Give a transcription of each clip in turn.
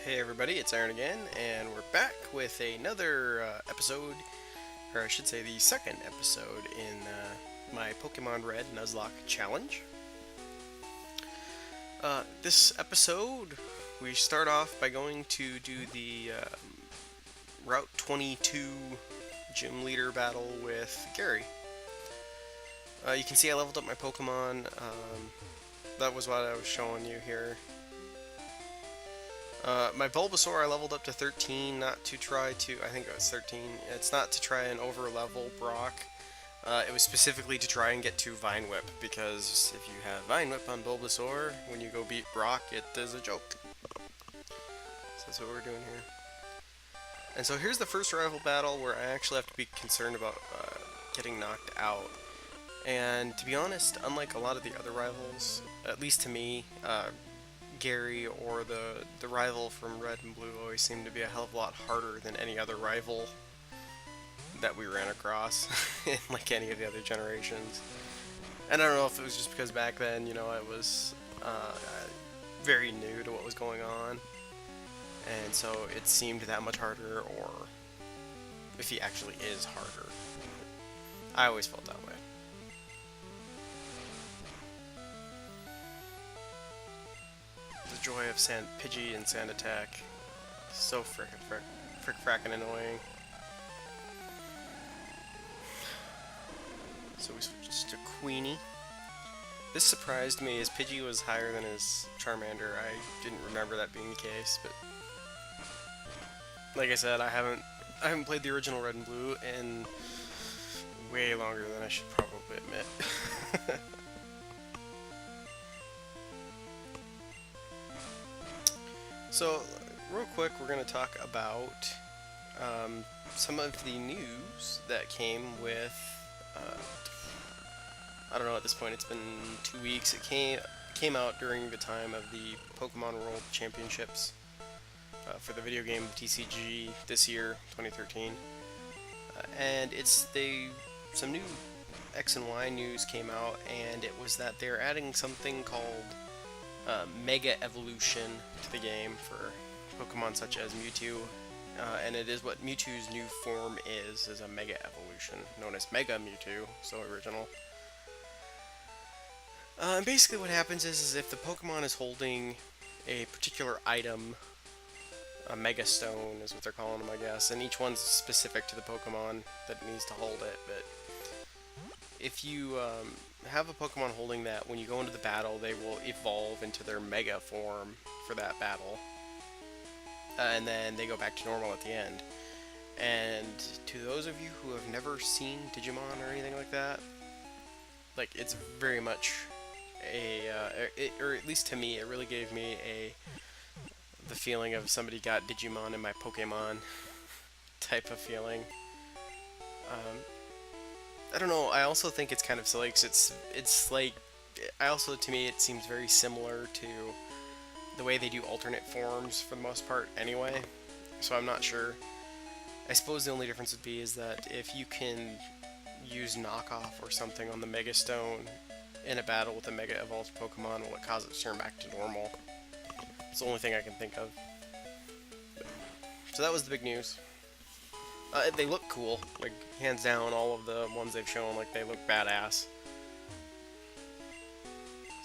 Hey everybody, it's Aaron again, and we're back with another episode, or I should say the second episode in my Pokemon Red Nuzlocke challenge. This episode, we start off by going to do the Route 22 gym leader battle with Gary. You can see I leveled up my Pokemon. That was what I was showing you here. My Bulbasaur I leveled up to 13, not to try to, I think it was 13, it's not to try and over-level Brock. It was specifically to try and get to Vine Whip, because if you have Vine Whip on Bulbasaur, when you go beat Brock, it is a joke. So that's what we're doing here. And so here's the first rival battle where I actually have to be concerned about getting knocked out. And to be honest, unlike a lot of the other rivals, at least to me, Gary or the rival from Red and Blue always seemed to be a hell of a lot harder than any other rival that we ran across in like any of the other generations. And I don't know if it was just because back then, you know, I was very new to what was going on, and so it seemed that much harder, or if he actually is harder. I always felt that way. The joy of Pidgey and Sand Attack. So frickin' annoying. So we switched to Queenie. This surprised me as Pidgey was higher than his Charmander. I didn't remember that being the case, but like I said, I haven't played the original Red and Blue in way longer than I should probably admit. So, real quick, we're going to talk about some of the news that came with, I don't know, at this point it's been 2 weeks. It came out during the time of the Pokemon World Championships for the video game TCG this year, 2013. And some new X and Y news came out, and it was that they're adding something called Mega Evolution to the game for Pokemon such as Mewtwo, and it is what Mewtwo's new form is a Mega Evolution, known as Mega Mewtwo, so original. And basically what happens is if the Pokemon is holding a particular item, a Mega Stone is what they're calling them, I guess, and each one's specific to the Pokemon that needs to hold it, but if you have a Pokemon holding that, when you go into the battle, they will evolve into their Mega form for that battle. And then they go back to normal at the end. And to those of you who have never seen Digimon or anything like that, like, it's very much or at least to me, it really gave me the feeling of somebody got Digimon in my Pokemon type of feeling. I don't know, I also think it's kind of silly because it's like, to me it seems very similar to the way they do alternate forms for the most part anyway, so I'm not sure. I suppose the only difference would be is that if you can use knockoff or something on the Mega Stone in a battle with a Mega Evolved Pokemon, will it cause it to turn back to normal? It's the only thing I can think of. So that was the big news. They look cool, like, hands down, all of the ones they've shown, like, they look badass.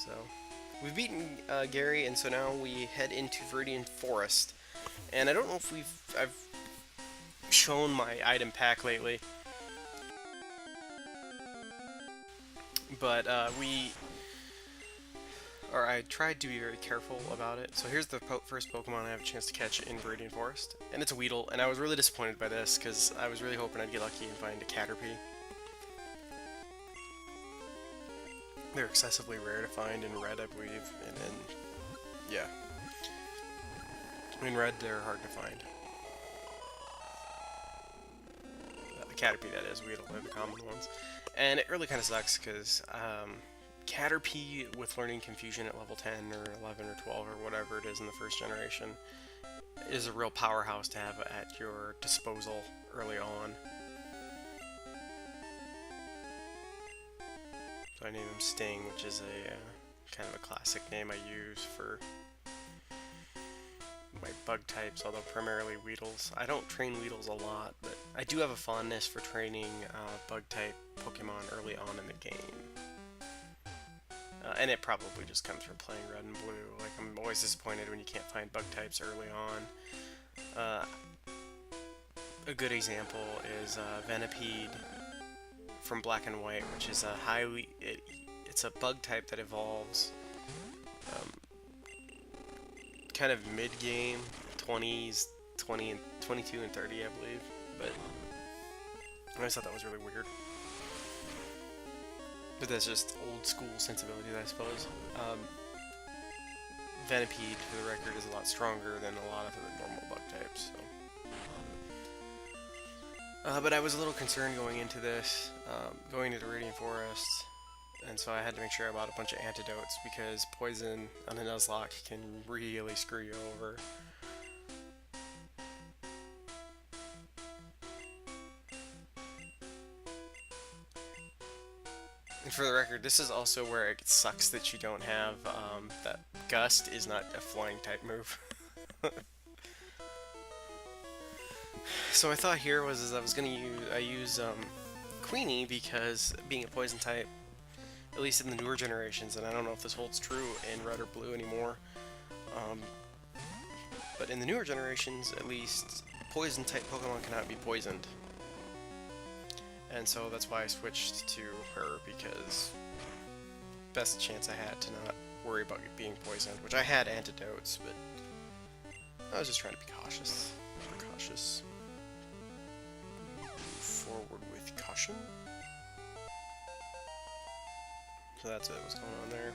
So, we've beaten Gary, and so now we head into Viridian Forest. And I don't know if I've shown my item pack lately, but I tried to be very careful about it. So here's the first Pokemon I have a chance to catch in Viridian Forest, and it's a Weedle, and I was really disappointed by this, because I was really hoping I'd get lucky and find a Caterpie. They're excessively rare to find in Red, I believe, and then, yeah. In Red, they're hard to find. The Caterpie, that is, Weedle, they're the common ones. And it really kind of sucks, because, Caterpie with Learning Confusion at level 10 or 11 or 12 or whatever it is in the first generation is a real powerhouse to have at your disposal early on. So I name him Sting, which is a kind of a classic name I use for my bug types, although primarily Weedles. I don't train Weedles a lot, but I do have a fondness for training bug type Pokemon early on in the game. And it probably just comes from playing Red and Blue. Like, I'm always disappointed when you can't find bug types early on. A good example is Venipede from Black and White, which is a it's a bug type that evolves kind of mid-game, 20s, 20 and 22 and 30, I believe. But I always thought that was really weird. But that's just old school sensibilities, I suppose. Venipede, for the record, is a lot stronger than a lot of the normal bug types. So. But I was a little concerned going into this, going into the Radiant Forest, and so I had to make sure I bought a bunch of antidotes, because poison on a Nuzlocke can really screw you over. And for the record, this is also where it sucks that you don't have, that Gust is not a flying type move. So my thought here was I was gonna use Queenie, because being a poison type, at least in the newer generations, and I don't know if this holds true in Red or Blue anymore, but in the newer generations, at least, poison type Pokemon cannot be poisoned. And so that's why I switched to her, because best chance I had to not worry about being poisoned, which I had antidotes, but I was just trying to be cautious. Cautious. Move forward with caution. So that's what's going on there.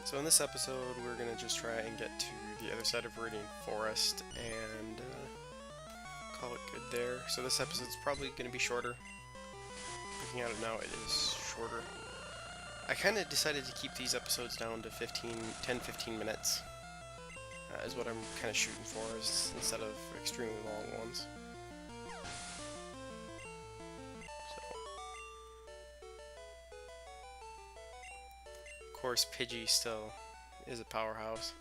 So in this episode, we're gonna just try and get to the other side of Radiant Forest and call it good there. So this episode's probably going to be shorter. Looking at it now, it is shorter. I kind of decided to keep these episodes down to 10-15 minutes. Is what I'm kind of shooting for, instead of extremely long ones. So. Of course, Pidgey still is a powerhouse.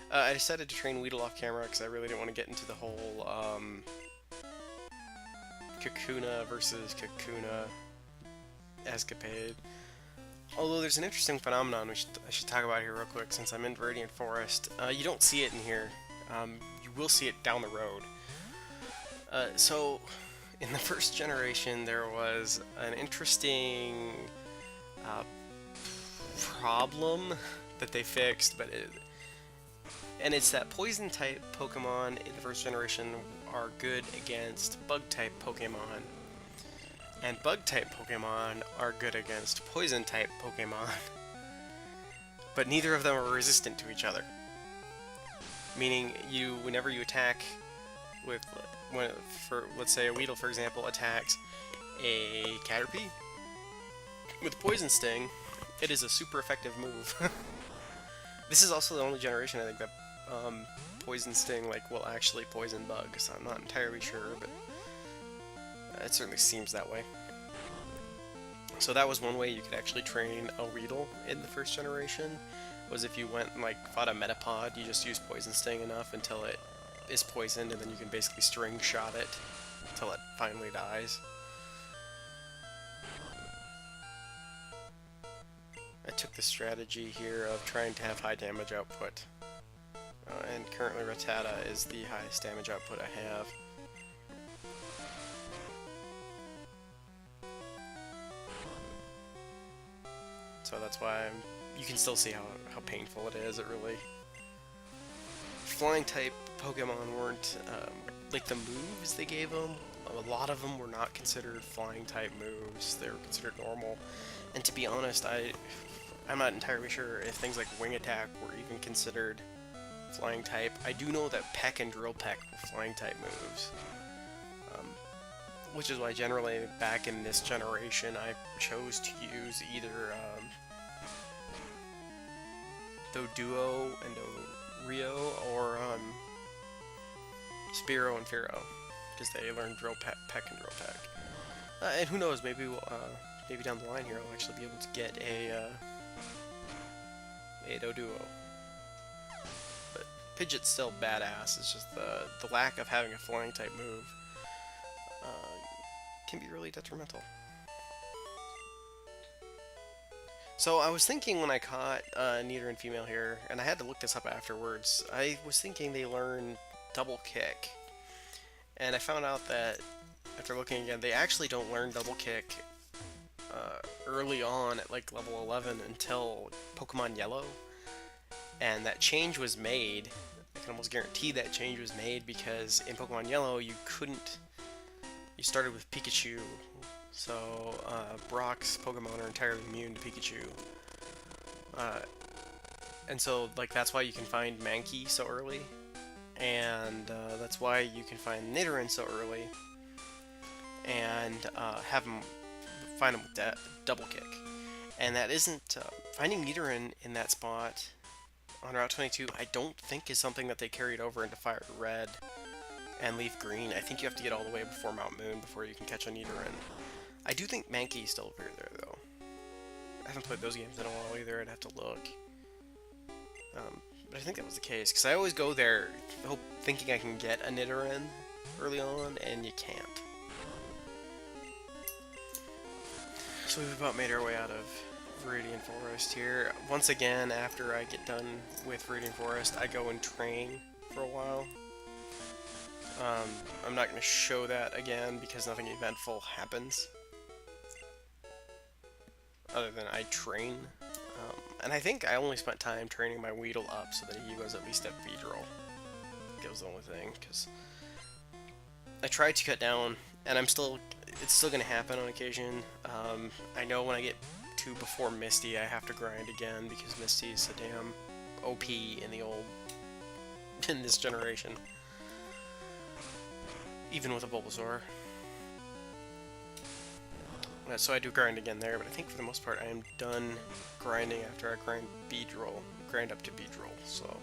I decided to train Weedle off camera because I really didn't want to get into the whole Kakuna versus Kakuna escapade. Although there's an interesting phenomenon I should talk about here real quick, since I'm in Radiant Forest. You don't see it in here. You will see it down the road. So, in the first generation, there was an interesting problem that they fixed, but and it's that poison type Pokemon in the first generation are good against bug type Pokemon, and bug type Pokemon are good against poison type Pokemon, but neither of them are resistant to each other. Meaning, whenever you attack with, let's say a Weedle, for example, attacks a Caterpie with Poison Sting, it is a super effective move. This is also the only generation, I think, that Poison Sting will actually poison bugs. I'm not entirely sure, but it certainly seems that way. So that was one way you could actually train a Weedle in the first generation, was if you went and fought a Metapod, you just use Poison Sting enough until it is poisoned, and then you can basically string shot it until it finally dies. I took the strategy here of trying to have high damage output. And currently Rattata is the highest damage output I have. So that's why you can still see how painful it is. It really... Flying type Pokemon weren't, the moves they gave them, a lot of them were not considered flying type moves. They were considered normal. And to be honest, I'm not entirely sure if things like Wing Attack were even considered flying type. I do know that Peck and Drill Peck were flying type moves. Which is why generally back in this generation I chose to use either Doduo and Rio or Spearow and Fearow, because they learned Drill Peck and Drill Peck. And who knows, maybe we'll, maybe down the line here I'll actually be able to get a Doduo. But Pidgeot's still badass. It's just the lack of having a flying type move can be really detrimental. So I was thinking when I caught Nidoran female here, and I had to look this up afterwards, I was thinking they learn double kick. And I found out that, after looking again, they actually don't learn double kick early on at like level 11 until Pokemon Yellow. And that change was made, I can almost guarantee that change was made because in Pokemon Yellow you couldn't, you started with Pikachu. So, Brock's Pokemon are entirely immune to Pikachu. And so, like, that's why you can find Mankey so early. And that's why you can find Nidoran so early. And have him find him with double kick. And that isn't, finding Nidoran in that spot on Route 22, I don't think is something that they carried over into Fire Red and Leaf Green. I think you have to get all the way before Mount Moon before you can catch a Nidoran. I do think Mankey is still over there, though. I haven't played those games in a while either, I'd have to look. But I think that was the case, because I always go there thinking I can get a Nidoran early on, and you can't. So we've about made our way out of Viridian Forest here. Once again, after I get done with Viridian Forest, I go and train for a while. I'm not going to show that again, because nothing eventful happens. Other than I train. And I think I only spent time training my Weedle up so that he was at least at Beedrill. That was the only thing, because I tried to cut down, and it's still going to happen on occasion. I know when I get to before Misty, I have to grind again, because Misty is so damn OP in this generation. Even with a Bulbasaur. So I do grind again there, but I think for the most part I am done grinding after I grind up to Beedrill, so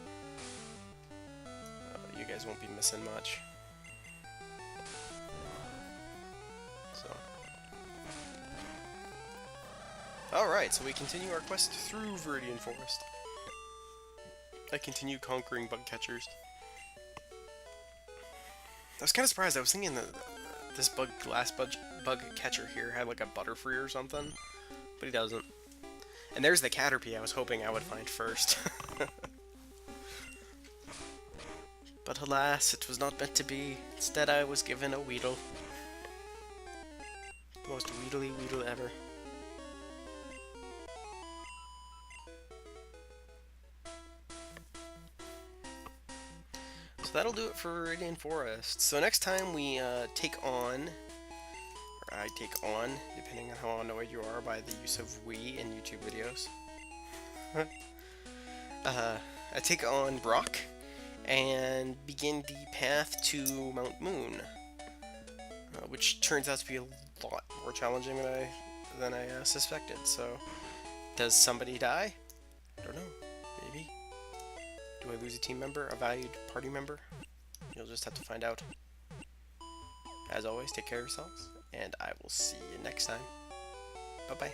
you guys won't be missing much. So, alright, so we continue our quest through Viridian Forest. I continue conquering bug catchers. I was kind of surprised. I was thinking that this last bug catcher here had like a Butterfree or something, but he doesn't. And there's the Caterpie I was hoping I would find first. But alas, it was not meant to be. Instead, I was given a Weedle. The most Weedly Weedle ever. So that'll do it for Viridian Forest. So next time we take on, or I take on, depending on how annoyed you are by the use of "we" in YouTube videos. I take on Brock and begin the path to Mount Moon, which turns out to be a lot more challenging than I suspected. So, does somebody die? I don't know. Maybe. Do I lose a team member, a valued party member? You'll just have to find out. As always, take care of yourselves, and I will see you next time. Bye-bye.